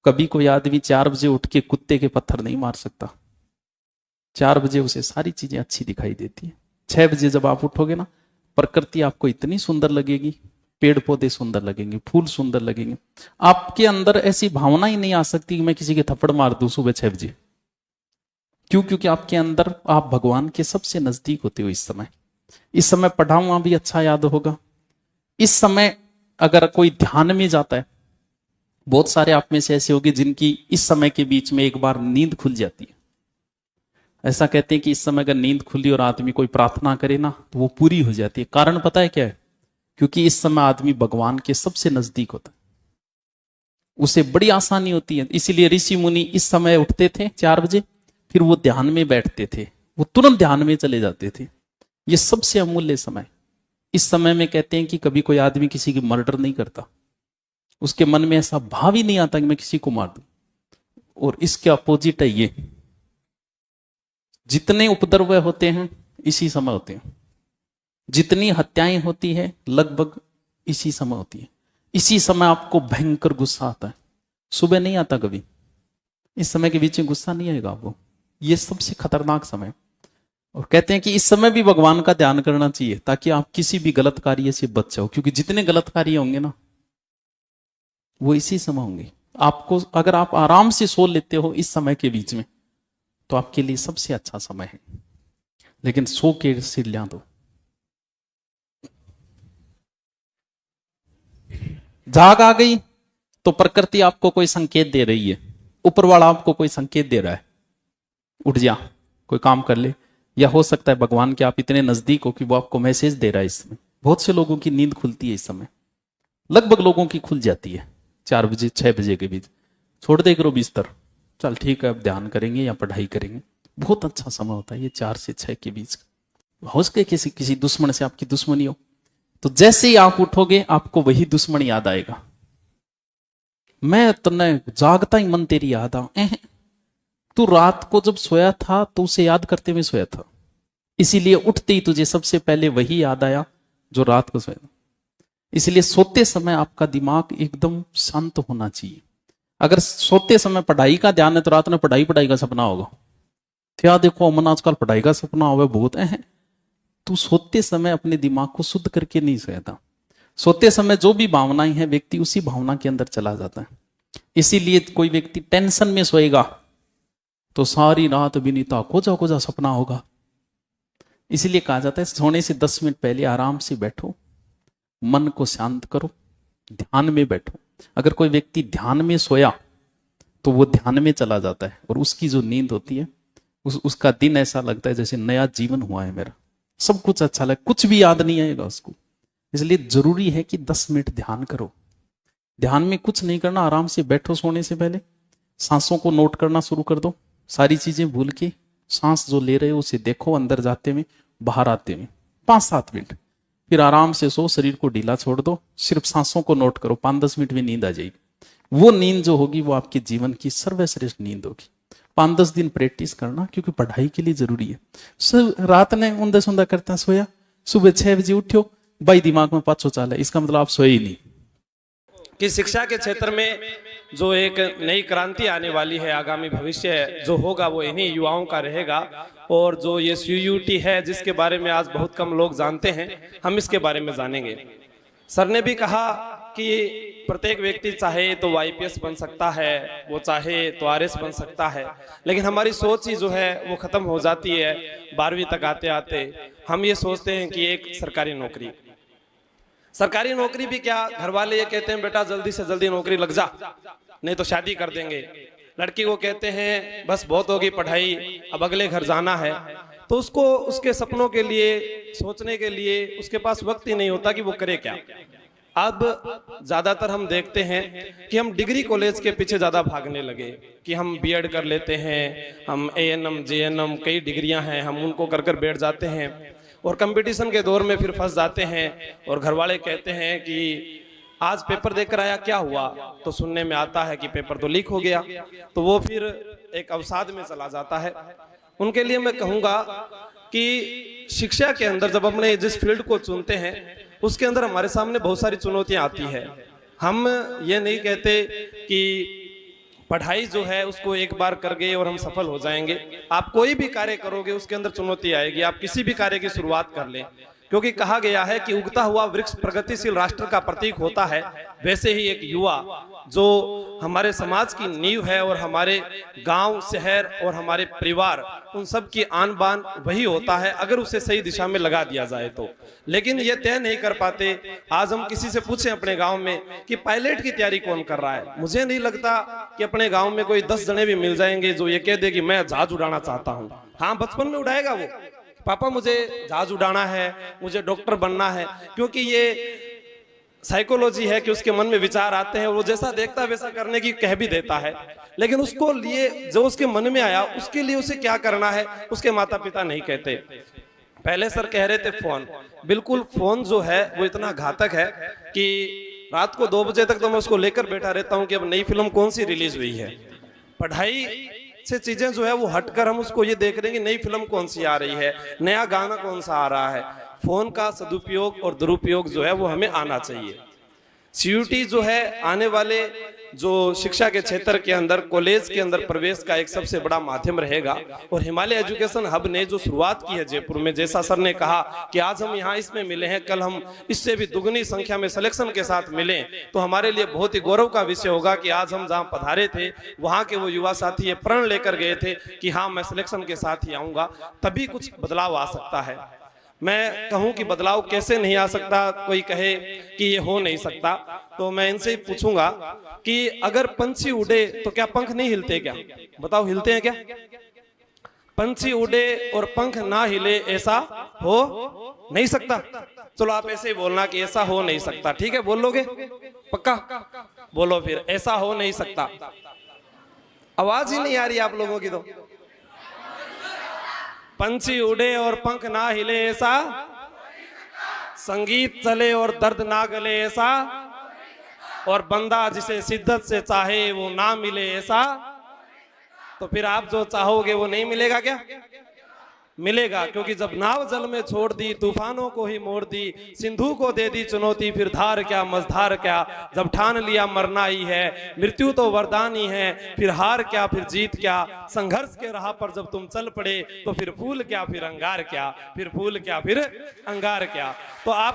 कभी कोई आदमी 4 बजे उठ के कुत्ते के पत्थर नहीं मार सकता। 4 बजे उसे सारी चीजें अच्छी दिखाई देती है। 6 बजे जब आप उठोगे ना, प्रकृति आपको इतनी सुंदर लगेगी, पेड़ पौधे सुंदर लगेंगे, फूल सुंदर लगेंगे। आपके अंदर ऐसी भावना ही नहीं आ सकती कि मैं किसी के थप्पड़ मार दूं सुबह 6 बजे। क्यों? क्योंकि आपके अंदर आप भगवान के सबसे नजदीक होते हो। इस समय पढ़ा हुआ भी अच्छा याद होगा। इस समय अगर कोई ध्यान में जाता है, बहुत सारे आप में से ऐसे होंगे जिनकी इस समय के बीच में एक बार नींद खुल जाती है। ऐसा कहते हैं कि इस समय अगर नींद खुली और आदमी कोई प्रार्थना करे ना, तो वो पूरी हो जाती है। कारण पता है क्या है? क्योंकि इस समय आदमी भगवान के सबसे नजदीक होता है, उसे बड़ी आसानी होती है। इसीलिए ऋषि मुनि इस समय उठते थे 4 बजे, फिर वो ध्यान में बैठते थे, वो तुरंत ध्यान में चले जाते थे। ये सबसे अमूल्य समय। इस समय में कहते हैं कि कभी कोई आदमी किसी की मर्डर नहीं करता, उसके मन में ऐसा भाव ही नहीं आता कि मैं किसी को मार दूं। और इसके अपोजिट है ये, जितने उपद्रव होते हैं इसी समय होते हैं, जितनी हत्याएं होती है लगभग इसी समय होती है। इसी समय आपको भयंकर गुस्सा आता है, सुबह नहीं आता कभी। इस समय के बीच में गुस्सा नहीं आएगा आपको। ये सबसे खतरनाक समय। और कहते हैं कि इस समय भी भगवान का ध्यान करना चाहिए ताकि आप किसी भी गलत कार्य से बच जाओ, क्योंकि जितने गलत कार्य होंगे ना वो इसी समय होंगे। आपको अगर आप आराम से सो लेते हो इस समय के बीच में, तो आपके लिए सबसे अच्छा समय है। लेकिन सो के सिर ल्या दो। जाग आ गई तो प्रकृति आपको कोई संकेत दे रही है, ऊपर वाला आपको कोई संकेत दे रहा है, उठ जा, कोई काम कर ले। या हो सकता है भगवान के आप इतने नजदीक हो कि वो आपको मैसेज दे रहा है। इस समय बहुत से लोगों की नींद खुलती है इस समय, लगभग लोगों की खुल जाती है 4 बजे 6 बजे के बीच। छोड़ दे करो बिस्तर, चल ठीक है अब ध्यान करेंगे या पढ़ाई करेंगे। बहुत अच्छा समय होता है ये 4 से 6 के बीच। हो सके किसी दुश्मन से आपकी दुश्मनी हो, तो जैसे ही आप उठोगे आपको वही दुश्मन याद आएगा। मैं तन्ने जागता ही मन तेरी याद आ। तू रात को जब सोया था तो उसे याद करते हुए सोया था, इसीलिए उठते ही तुझे सबसे पहले वही याद आया जो रात को सोया था। इसलिए सोते समय आपका दिमाग एकदम शांत होना चाहिए। अगर सोते समय पढ़ाई का ध्यान है तो रात में पढ़ाई का सपना होगा। क्या देखो अमन आजकल पढ़ाई का सपना होगा बहुत है। तू सोते समय अपने दिमाग को शुद्ध करके नहीं सोया था। सोते समय जो भी भावनाएं हैं व्यक्ति उसी भावना के अंदर चला जाता है। इसीलिए कोई व्यक्ति टेंशन में सोएगा तो सारी रात विनीता खोजा खोजा सपना होगा। इसीलिए कहा जाता है सोने से 10 मिनट पहले आराम से बैठो, मन को शांत करो, ध्यान में बैठो। अगर कोई व्यक्ति ध्यान में सोया तो वो ध्यान में चला जाता है और उसकी जो नींद होती है उसका दिन ऐसा लगता है जैसे नया जीवन हुआ है मेरा। सब कुछ अच्छा लगे, कुछ भी याद नहीं आएगा उसको। इसलिए जरूरी है कि 10 मिनट ध्यान करो। ध्यान में कुछ नहीं करना, आराम से बैठो। सोने से पहले सांसों को नोट करना शुरू कर दो, सारी चीजें भूल के सांस जो ले रहे हो उसे देखो, अंदर जाते में बाहर आते में 5-7 मिनट। फिर आराम से सो, शरीर को ढीला छोड़ दो, सिर्फ सांसों को नोट करो। 5-10 मिनट में नींद आ जाएगी। वो नींद जो होगी वो आपके जीवन की सर्वश्रेष्ठ नींद होगी। 5-10 दिन प्रैक्टिस करना, क्योंकि पढ़ाई के लिए जरूरी है। रात ने ऊंधा सुंधा करता सोया, सुबह 6 बजे उठो, भाई दिमाग में पाछो चाल है, इसका मतलब आप सोए ही नहीं। कि शिक्षा के क्षेत्र में जो एक नई क्रांति आने वाली है, आगामी भविष्य जो होगा वो इन्हीं युवाओं का रहेगा। और जो ये CUT है जिसके बारे में आज बहुत कम लोग जानते हैं, हम इसके बारे में जानेंगे। सर ने भी कहा कि प्रत्येक व्यक्ति चाहे तो IPS बन सकता है, वो चाहे तो RS बन सकता है, लेकिन हमारी सोच ही जो है वो खत्म हो जाती है 12वीं तक आते आते। हम ये सोचते हैं कि एक सरकारी नौकरी भी क्या, घर वाले ये कहते हैं बेटा जल्दी से जल्दी नौकरी लग जा नहीं तो शादी कर देंगे। लड़की को कहते हैं बस बहुत होगी पढ़ाई, अब अगले घर जाना है। तो उसको उसके सपनों के लिए सोचने के लिए उसके पास वक्त ही नहीं होता कि वो करे क्या। अब ज्यादातर हम देखते हैं कि हम डिग्री कॉलेज के पीछे ज्यादा भागने लगे कि हम BEd कर लेते हैं, हम ANM JNM कई डिग्रियां हैं, हम उनको कर कर बैठ जाते हैं और कंपटीशन के दौर में फिर फंस जाते हैं। और घर वाले कहते हैं कि आज पेपर देकर आया, क्या हुआ? तो सुनने में आता है कि पेपर तो लीक हो गया। तो वो फिर एक अवसाद में चला जाता है। उनके लिए मैं कहूँगा कि शिक्षा के अंदर जब अपने जिस फील्ड को चुनते हैं उसके अंदर हमारे सामने बहुत सारी चुनौतियां आती है। हम ये नहीं कहते कि पढ़ाई जो है उसको एक बार कर गए और हम सफल हो जाएंगे। आप कोई भी कार्य करोगे उसके अंदर चुनौती आएगी। आप किसी भी कार्य की शुरुआत कर लें, क्योंकि कहा गया है कि उगता हुआ वृक्ष प्रगतिशील राष्ट्र का प्रतीक होता है, वैसे ही एक युवा जो हमारे समाज की नींव है और हमारे गांव, शहर और हमारे परिवार, उन सब की आन बान वही होता है अगर उसे सही दिशा में लगा दिया जाए तो। लेकिन ये तय नहीं कर पाते। आज हम किसी से पूछें अपने गांव में कि पायलट की तैयारी कौन कर रहा है, मुझे नहीं लगता कि अपने गांव में कोई 10 जने भी मिल जाएंगे जो ये कह दे कि मैं जहाज उड़ाना चाहता हूं। हाँ, बचपन में उड़ाएगा वो, पापा मुझे जहाज उड़ाना है, मुझे डॉक्टर बनना है, क्योंकि ये साइकोलॉजी है कि उसके मन में विचार आते हैं, वो जैसा देखता है वैसा करने की कह भी देता है। लेकिन उसको लिए जो उसके मन में आया उसके लिए उसे क्या करना है उसके माता पिता नहीं कहते। पहले सर कह रहे थे फोन, बिल्कुल फोन जो है वो इतना घातक है कि रात को 2 बजे तक तो मैं उसको लेकर बैठा रहता हूँ कि अब नई फिल्म कौन सी रिलीज हुई है। पढ़ाई से चीजें जो है वो हटकर हम उसको ये देख रहे हैं कि नई फिल्म कौन सी आ रही है, नया गाना कौन सा आ रहा है। फोन का सदुपयोग और दुरुपयोग जो है वो हमें आना चाहिए। सीयूटी जो है आने वाले जो शिक्षा के क्षेत्र के अंदर, कॉलेज के अंदर प्रवेश का एक सबसे बड़ा माध्यम रहेगा। और हिमालय एजुकेशन हब ने जो शुरुआत की है जयपुर में, जैसा सर ने कहा कि आज हम यहाँ इसमें मिले हैं, कल हम इससे भी दुगनी संख्या में सिलेक्शन के साथ मिलें, तो हमारे लिए बहुत ही गौरव का विषय होगा कि आज हम जहाँ पधारे थे वहाँ के वो युवा साथी ये प्रण लेकर गए थे कि हाँ मैं सिलेक्शन के साथ ही आऊँगा, तभी कुछ बदलाव आ सकता है। मैं कहूं कि बदलाव कैसे नहीं आ सकता, कोई कहे कि ये हो नहीं सकता, तो मैं इनसे पूछूंगा कि अगर पंछी उड़े तो क्या पंख नहीं हिलते क्या? बताओ, हिलते हैं क्या? पंछी उड़े और पंख ना हिले ऐसा हो नहीं सकता। चलो आप ऐसे ही बोलना कि ऐसा हो नहीं सकता, ठीक है? बोल लोगे पक्का? बोलो फिर, ऐसा हो नहीं सकता। आवाज ही नहीं आ रही आप लोगों की तो। पंछी उड़े और पंख ना हिले ऐसा, संगीत चले और दर्द ना गले ऐसा, और बंदा जिसे शिद्दत से चाहे वो ना मिले ऐसा। तो फिर आप जो चाहोगे वो नहीं मिलेगा क्या? मिलेगा, क्योंकि जब नाव जल में छोड़ दी, तूफानों को ही मोड़ दी, सिंधु को दे दी चुनौती, फिर धार क्या मझधार क्या, जब ठान लिया मरना ही है, मृत्यु तो वरदान ही है, फिर हार क्या फिर जीत क्या, संघर्ष के राह पर जब तुम चल पड़े तो फिर फूल क्या फिर अंगार क्या, फिर फूल क्या फिर अंगार क्या। तो आप